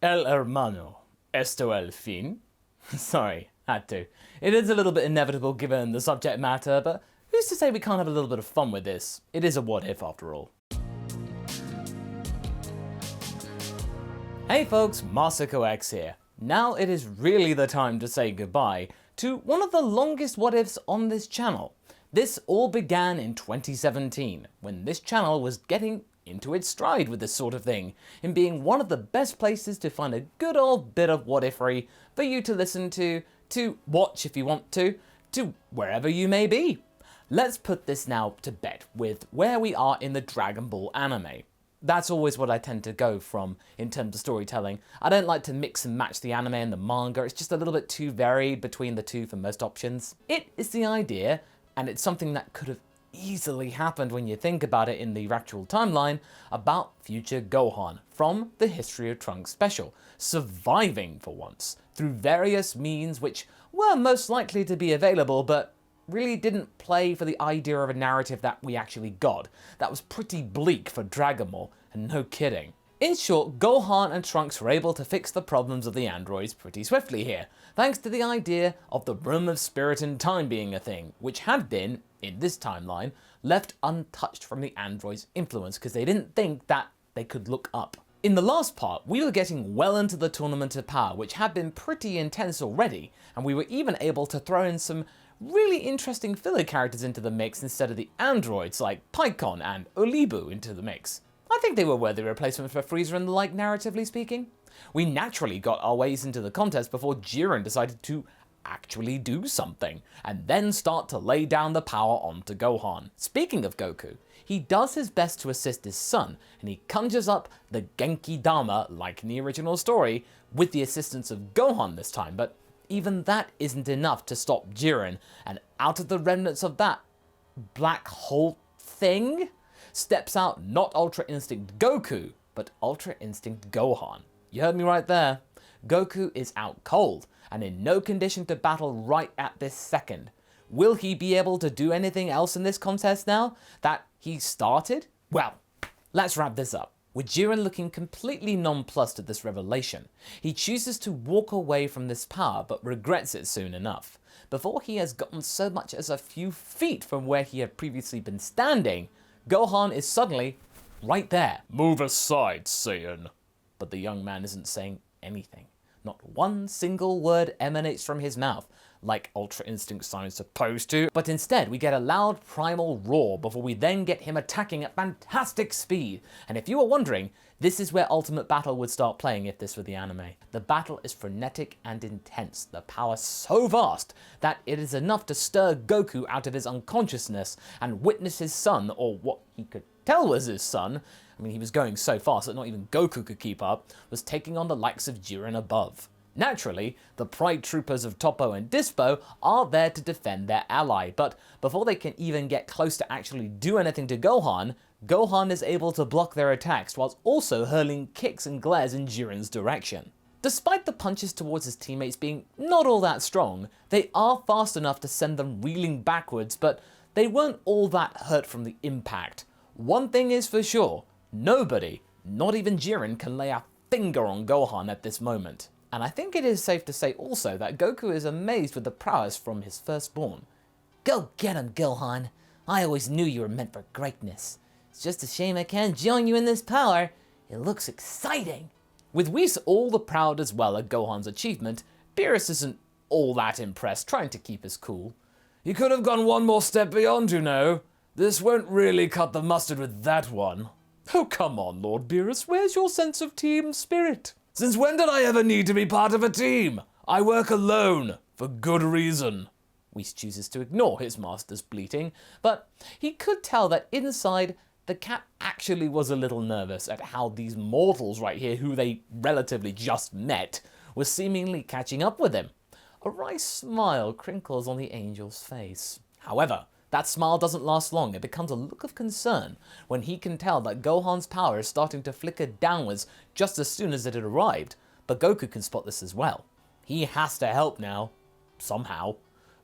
El hermano, esto el fin? Sorry, had to. It is a little bit inevitable given the subject matter, but who's to say we can't have a little bit of fun with this? It is a what if after all. Hey folks, MasakoX here. Now it is really the time to say goodbye to one of the longest what ifs on this channel. This all began in 2017, when this channel was getting into its stride with this sort of thing, in being one of the best places to find a good old bit of what ifery for you to listen to watch if you want to wherever you may be. Let's put this now to bed with where we are in the Dragon Ball anime. That's always what I tend to go from in terms of storytelling. I don't like to mix and match the anime and the manga, it's just a little bit too varied between the two for most options. It is the idea, and it's something that could have easily happened when you think about it in the actual timeline, about Future Gohan from the History of Trunks special, surviving for once, through various means which were most likely to be available, but really didn't play for the idea of a narrative that we actually got. That was pretty bleak for Dragon Ball, and no kidding. In short, Gohan and Trunks were able to fix the problems of the androids pretty swiftly here, thanks to the idea of the Room of Spirit and Time being a thing, which had been, in this timeline, left untouched from the androids' influence because they didn't think that they could look up. In the last part, we were getting well into the Tournament of Power, which had been pretty intense already, and we were even able to throw in some really interesting filler characters into the mix instead of the androids like Pycon and Olibu into the mix. I think they were worthy replacements for Frieza and the like, narratively speaking. We naturally got our ways into the contest before Jiren decided to actually do something, and then start to lay down the power onto Gohan. Speaking of Goku, he does his best to assist his son, and he conjures up the Genki Dama, like in the original story, with the assistance of Gohan this time, but even that isn't enough to stop Jiren, and out of the remnants of that black hole thing steps out not Ultra Instinct Goku, but Ultra Instinct Gohan. You heard me right there. Goku is out cold, and in no condition to battle right at this second. Will he be able to do anything else in this contest now that he started? Well, let's wrap this up. With Jiren looking completely nonplussed at this revelation, he chooses to walk away from this power but regrets it soon enough. Before he has gotten so much as a few feet from where he had previously been standing, Gohan is suddenly right there. "Move aside, Saiyan." But the young man isn't saying anything. Not one single word emanates from his mouth, like Ultra Instinct sounds supposed to, but instead we get a loud primal roar before we then get him attacking at fantastic speed. And if you were wondering, this is where Ultimate Battle would start playing if this were the anime. The battle is frenetic and intense, the power so vast that it is enough to stir Goku out of his unconsciousness and witness his son, or what he could tell was his son, I mean he was going so fast that not even Goku could keep up, was taking on the likes of Jiren above. Naturally, the Pride Troopers of Toppo and Dispo are there to defend their ally, but before they can even get close to actually do anything to Gohan, Gohan is able to block their attacks whilst also hurling kicks and glares in Jiren's direction. Despite the punches towards his teammates being not all that strong, they are fast enough to send them reeling backwards, but they weren't all that hurt from the impact. One thing is for sure, nobody, not even Jiren, can lay a finger on Gohan at this moment. And I think it is safe to say also that Goku is amazed with the prowess from his firstborn. "Go get him, Gohan. I always knew you were meant for greatness. It's just a shame I can't join you in this power. It looks exciting." With Whis all the proud as well at Gohan's achievement, Beerus isn't all that impressed, trying to keep his cool. "You could have gone one more step beyond, you know. This won't really cut the mustard with that one." "Oh, come on, Lord Beerus, where's your sense of team spirit?" "Since when did I ever need to be part of a team? I work alone, for good reason." Whis chooses to ignore his master's bleating, but he could tell that inside, the cat actually was a little nervous at how these mortals right here, who they relatively just met, were seemingly catching up with him. A wry smile crinkles on the angel's face. However, that smile doesn't last long. It becomes a look of concern when he can tell that Gohan's power is starting to flicker downwards just as soon as it had arrived, but Goku can spot this as well. He has to help now, somehow.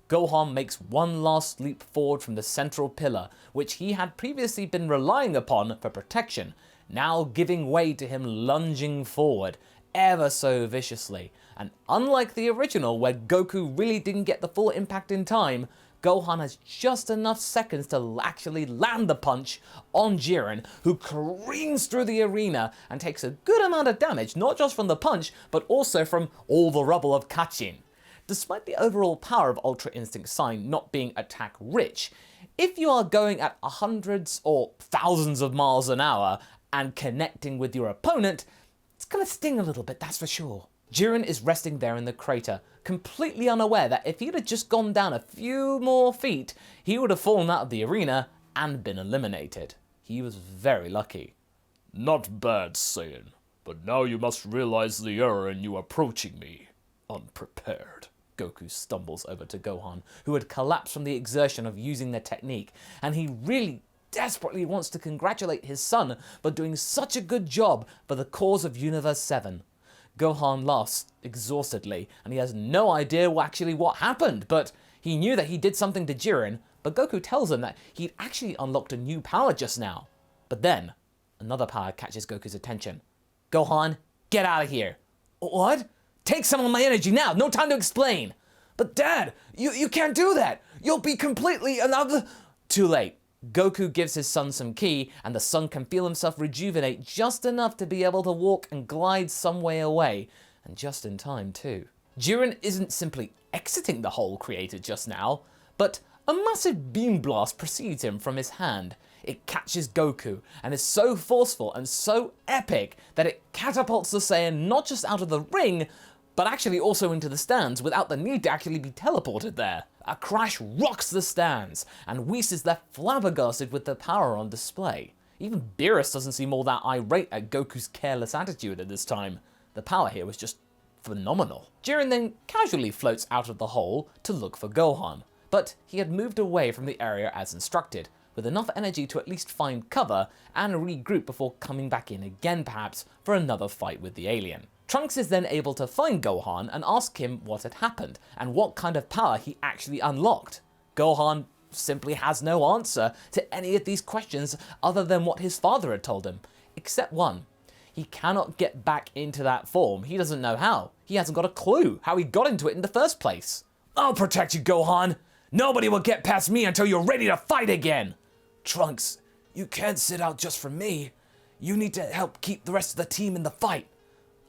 Gohan makes one last leap forward from the central pillar, which he had previously been relying upon for protection, now giving way to him lunging forward, ever so viciously. And unlike the original, where Goku really didn't get the full impact in time, Gohan has just enough seconds to actually land the punch on Jiren, who careens through the arena and takes a good amount of damage, not just from the punch, but also from all the rubble of Kachin. Despite the overall power of Ultra Instinct Sign not being attack rich, if you are going at hundreds or thousands of miles an hour and connecting with your opponent, it's gonna sting a little bit, that's for sure. Jiren is resting there in the crater, completely unaware that if he'd have just gone down a few more feet, he would have fallen out of the arena and been eliminated. He was very lucky. Not bad, Saiyan, but now you must realize the error in you approaching me unprepared. Goku stumbles over to Gohan, who had collapsed from the exertion of using the technique, and he really desperately wants to congratulate his son for doing such a good job for the cause of Universe 7. Gohan laughs exhaustedly, and he has no idea what happened, but he knew that he did something to Jiren, but Goku tells him that he'd actually unlocked a new power just now. But then, another power catches Goku's attention. Gohan, get out of here. What? Take some of my energy now, no time to explain. But Dad, you can't do that. You'll be completely another... Too late. Goku gives his son some ki, and the son can feel himself rejuvenate just enough to be able to walk and glide some way away, and just in time too. Jiren isn't simply exiting the hole created just now, but a massive beam blast precedes him from his hand. It catches Goku, and is so forceful and so epic that it catapults the Saiyan not just out of the ring, but actually also into the stands without the need to actually be teleported there. A crash rocks the stands, and Whis is left flabbergasted with the power on display. Even Beerus doesn't seem all that irate at Goku's careless attitude at this time. The power here was just phenomenal. Jiren then casually floats out of the hole to look for Gohan, but he had moved away from the area as instructed, with enough energy to at least find cover and regroup before coming back in again perhaps for another fight with the alien. Trunks is then able to find Gohan and ask him what had happened and what kind of power he actually unlocked. Gohan simply has no answer to any of these questions other than what his father had told him, except one. He cannot get back into that form. He doesn't know how. He hasn't got a clue how he got into it in the first place. I'll protect you, Gohan. Nobody will get past me until you're ready to fight again. Trunks, you can't sit out just for me. You need to help keep the rest of the team in the fight.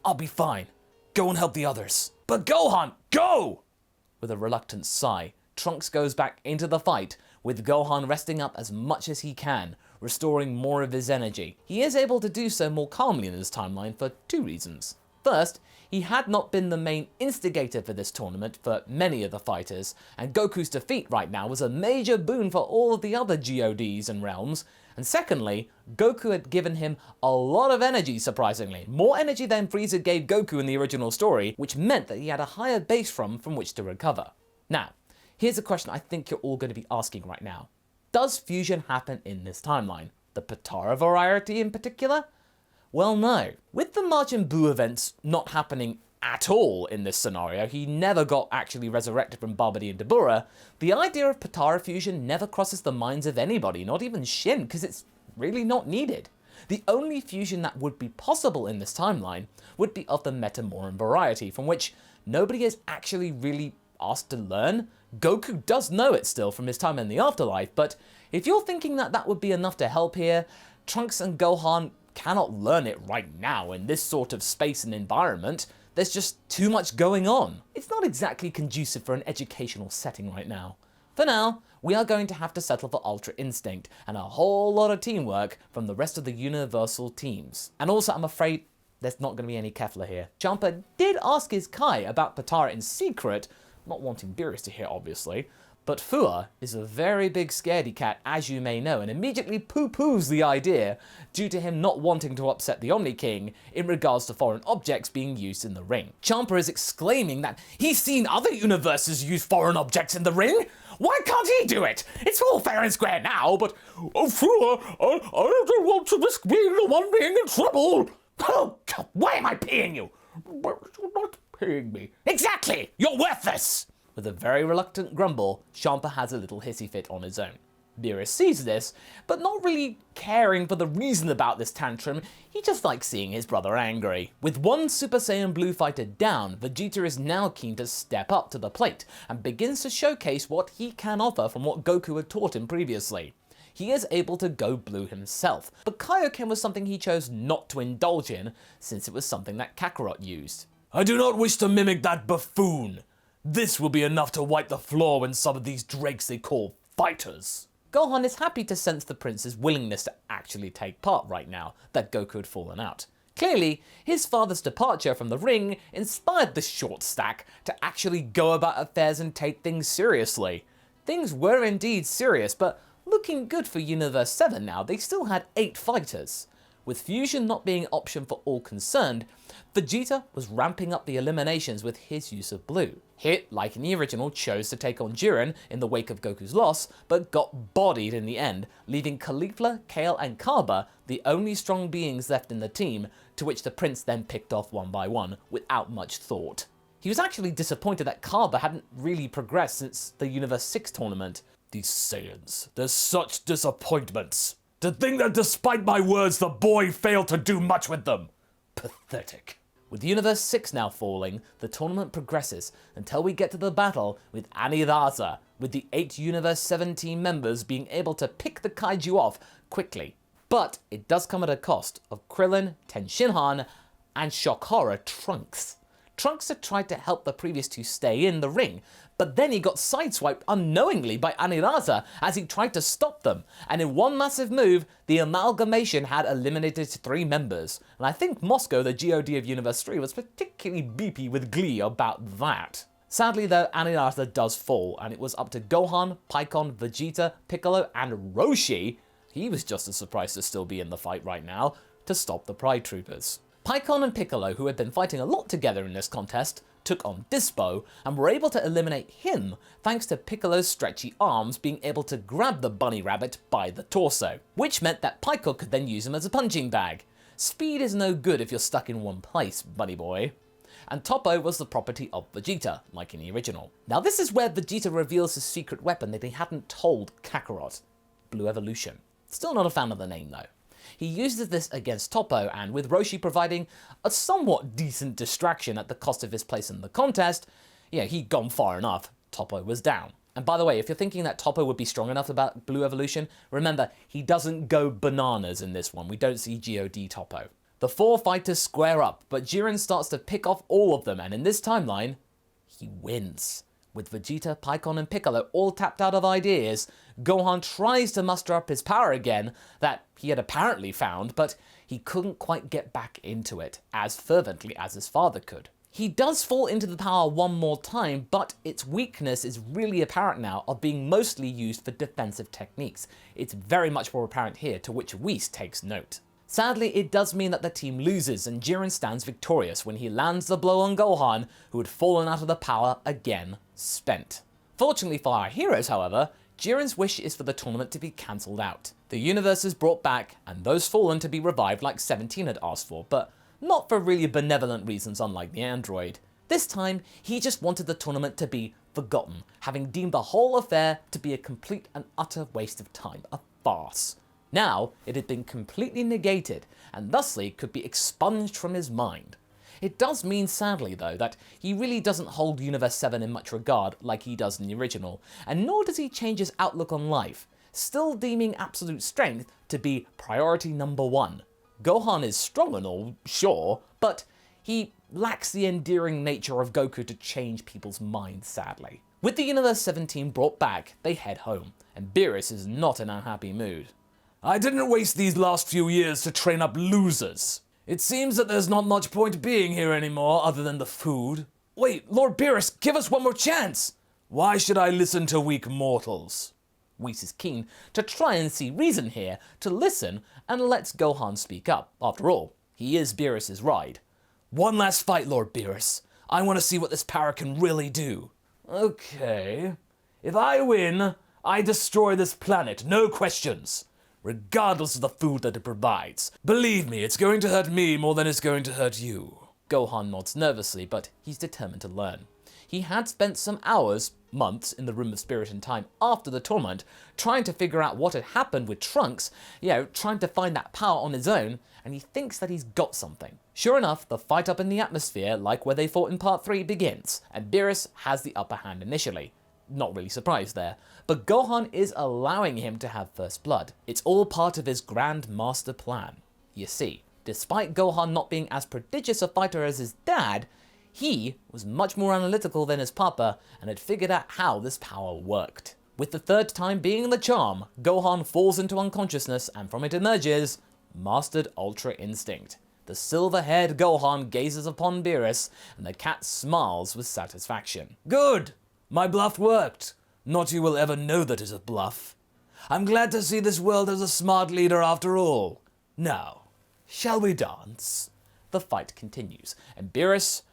I'll be fine. Go and help the others. But Gohan, go! With a reluctant sigh, Trunks goes back into the fight, with Gohan resting up as much as he can, restoring more of his energy. He is able to do so more calmly in this timeline for two reasons. First, he had not been the main instigator for this tournament for many of the fighters, and Goku's defeat right now was a major boon for all of the other GODs and realms. And secondly, Goku had given him a lot of energy, surprisingly. More energy than Frieza gave Goku in the original story, which meant that he had a higher base from which to recover. Now, here's a question I think you're all going to be asking right now. Does fusion happen in this timeline? The Potara variety in particular? Well, no. With the Majin Buu events not happening at all in this scenario, he never got actually resurrected from Babidi and Dabura, the idea of Potara fusion never crosses the minds of anybody, not even Shin, because it's really not needed. The only fusion that would be possible in this timeline would be of the Metamoran variety, from which nobody is actually really asked to learn. Goku does know it still from his time in the afterlife, but if you're thinking that that would be enough to help here, Trunks and Gohan cannot learn it right now in this sort of space and environment. There's just too much going on. It's not exactly conducive for an educational setting right now. For now, we are going to have to settle for Ultra Instinct and a whole lot of teamwork from the rest of the Universal teams. And also, I'm afraid there's not going to be any Kefla here. Champa did ask his Kai about Potara in secret, not wanting Beerus to hear obviously, but Fua is a very big scaredy cat, as you may know, and immediately poo-poos the idea due to him not wanting to upset the Omni King in regards to foreign objects being used in the ring. Champa is exclaiming that he's seen other universes use foreign objects in the ring. Why can't he do it? It's all fair and square now, but Fua, I don't want to risk being the one being in trouble. Oh, God, why am I paying you? But you're not paying me. Exactly! You're worthless! With a very reluctant grumble, Champa has a little hissy fit on his own. Beerus sees this, but not really caring for the reason about this tantrum, he just likes seeing his brother angry. With one Super Saiyan Blue fighter down, Vegeta is now keen to step up to the plate and begins to showcase what he can offer from what Goku had taught him previously. He is able to go blue himself, but Kaioken was something he chose not to indulge in, since it was something that Kakarot used. I do not wish to mimic that buffoon. This will be enough to wipe the floor when some of these drakes they call fighters. Gohan is happy to sense the prince's willingness to actually take part right now that Goku had fallen out. Clearly, his father's departure from the ring inspired the short stack to actually go about affairs and take things seriously. Things were indeed serious, but looking good for Universe 7 now. They still had 8 fighters. With fusion not being an option for all concerned, Vegeta was ramping up the eliminations with his use of blue. Hit, like in the original, chose to take on Jiren in the wake of Goku's loss, but got bodied in the end, leaving Caulifla, Kale and Kaba the only strong beings left in the team, to which the prince then picked off one by one without much thought. He was actually disappointed that Kaba hadn't really progressed since the Universe 6 tournament. These Saiyans, they're such disappointments. To think that despite my words, the boy failed to do much with them. Pathetic. With Universe 6 now falling, the tournament progresses until we get to the battle with Anirasa, with the 8 Universe 7 team members being able to pick the kaiju off quickly. But it does come at a cost of Krillin, Tenshinhan, and shock horror Trunks. Trunks had tried to help the previous 2 stay in the ring, but then he got sideswiped unknowingly by Anirasa as he tried to stop them, and in one massive move, the amalgamation had eliminated 3 members, and I think Moscow, the GOD of Universe 3, was particularly beepy with glee about that. Sadly though, Anirasa does fall, and it was up to Gohan, Pikkon, Vegeta, Piccolo, and Roshi, he was just as surprised to still be in the fight right now, to stop the Pride Troopers. Pikkon and Piccolo, who had been fighting a lot together in this contest, took on Dispo and were able to eliminate him thanks to Piccolo's stretchy arms being able to grab the bunny rabbit by the torso, which meant that Pikkon could then use him as a punching bag. Speed is no good if you're stuck in one place, bunny boy. And Toppo was the property of Vegeta, like in the original. Now this is where Vegeta reveals his secret weapon that he hadn't told Kakarot, Blue Evolution. Still not a fan of the name though. He uses this against Toppo, and with Roshi providing a somewhat decent distraction at the cost of his place in the contest, yeah, he'd gone far enough, Toppo was down. And by the way, if you're thinking that Toppo would be strong enough about Blue Evolution, remember, he doesn't go bananas in this one. We don't see GOD Toppo. The 4 fighters square up, but Jiren starts to pick off all of them, and in this timeline, he wins. With Vegeta, Pikkon and Piccolo all tapped out of ideas, Gohan tries to muster up his power again that he had apparently found, but he couldn't quite get back into it as fervently as his father could. He does fall into the power one more time, but its weakness is really apparent now of being mostly used for defensive techniques. It's very much more apparent here, to which Whis takes note. Sadly, it does mean that the team loses and Jiren stands victorious when he lands the blow on Gohan, who had fallen out of the power again, spent. Fortunately for our heroes, however, Jiren's wish is for the tournament to be cancelled out. The universe is brought back, and those fallen to be revived like 17 had asked for, but not for really benevolent reasons unlike the android. This time, he just wanted the tournament to be forgotten, having deemed the whole affair to be a complete and utter waste of time, a farce. Now, it had been completely negated, and thusly could be expunged from his mind. It does mean, sadly though, that he really doesn't hold Universe 7 in much regard like he does in the original, and nor does he change his outlook on life, still deeming absolute strength to be priority number 1. Gohan is strong and all, sure, but he lacks the endearing nature of Goku to change people's minds, sadly. With the Universe 7 team brought back, they head home, and Beerus is not in a happy mood. I didn't waste these last few years to train up losers. It seems that there's not much point being here anymore other than the food. Wait, Lord Beerus, give us one more chance! Why should I listen to weak mortals? Whis is keen to try and see reason here, to listen, and lets Gohan speak up. After all, he is Beerus's ride. One last fight, Lord Beerus. I want to see what this power can really do. Okay. If I win, I destroy this planet, no questions. Regardless of the food that it provides. Believe me, it's going to hurt me more than it's going to hurt you. Gohan nods nervously, but he's determined to learn. He had spent some hours, months, in the Room of Spirit and Time after the tournament, trying to figure out what had happened with Trunks, trying to find that power on his own, and he thinks that he's got something. Sure enough, the fight up in the atmosphere, like where they fought in Part 3, begins, and Beerus has the upper hand initially. Not really surprised there, but Gohan is allowing him to have first blood. It's all part of his grand master plan. You see, despite Gohan not being as prodigious a fighter as his dad, he was much more analytical than his papa and had figured out how this power worked. With the third time being the charm, Gohan falls into unconsciousness and from it emerges Mastered Ultra Instinct. The silver-haired Gohan gazes upon Beerus and the cat smiles with satisfaction. Good! My bluff worked. Not you will ever know that it's a bluff. I'm glad to see this world has a smart leader after all. Now, shall we dance? The fight continues, and Beerus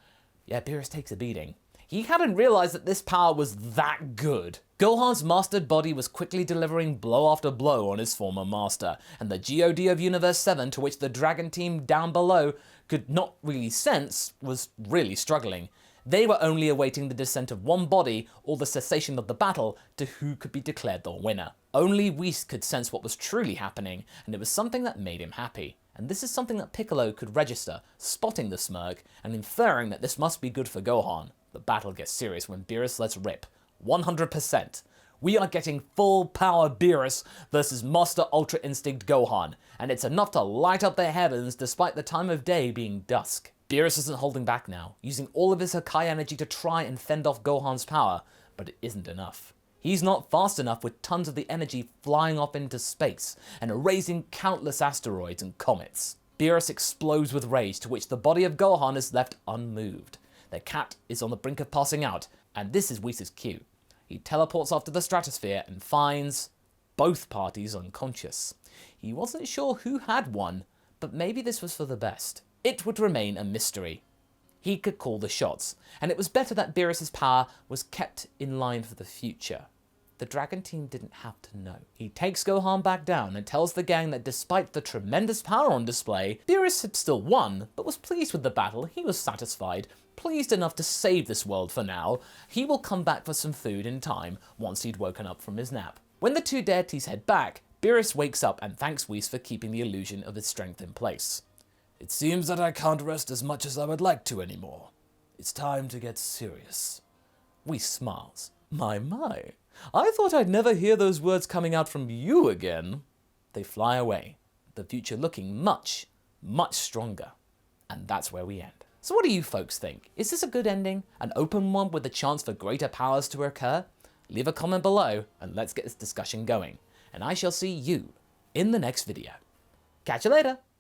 takes a beating. He hadn't realized that this power was that good. Gohan's mastered body was quickly delivering blow after blow on his former master, and the God of Universe 7, to which the Dragon team down below could not really sense, was really struggling. They were only awaiting the descent of one body or the cessation of the battle to who could be declared the winner. Only Whis could sense what was truly happening, and it was something that made him happy. And this is something that Piccolo could register, spotting the smirk and inferring that this must be good for Gohan. The battle gets serious when Beerus lets rip. 100%. We are getting full power Beerus versus Master Ultra Instinct Gohan, and it's enough to light up the heavens despite the time of day being dusk. Beerus isn't holding back now, using all of his Hakai energy to try and fend off Gohan's power, but it isn't enough. He's not fast enough with tons of the energy flying off into space and erasing countless asteroids and comets. Beerus explodes with rage, to which the body of Gohan is left unmoved. The cat is on the brink of passing out, and this is Whis' cue. He teleports off to the stratosphere and finds both parties unconscious. He wasn't sure who had won, but maybe this was for the best. It would remain a mystery. He could call the shots, and it was better that Beerus' power was kept in line for the future. The Dragon team didn't have to know. He takes Gohan back down and tells the gang that despite the tremendous power on display, Beerus had still won, but was pleased with the battle. He was satisfied, pleased enough to save this world for now. He will come back for some food in time once he'd woken up from his nap. When the two deities head back, Beerus wakes up and thanks Whis for keeping the illusion of his strength in place. It seems that I can't rest as much as I would like to anymore. It's time to get serious. Whis smiles. My. I thought I'd never hear those words coming out from you again. They fly away, the future looking much, much stronger. And that's where we end. So what do you folks think? Is this a good ending? An open one with the chance for greater powers to occur? Leave a comment below and let's get this discussion going. And I shall see you in the next video. Catch you later!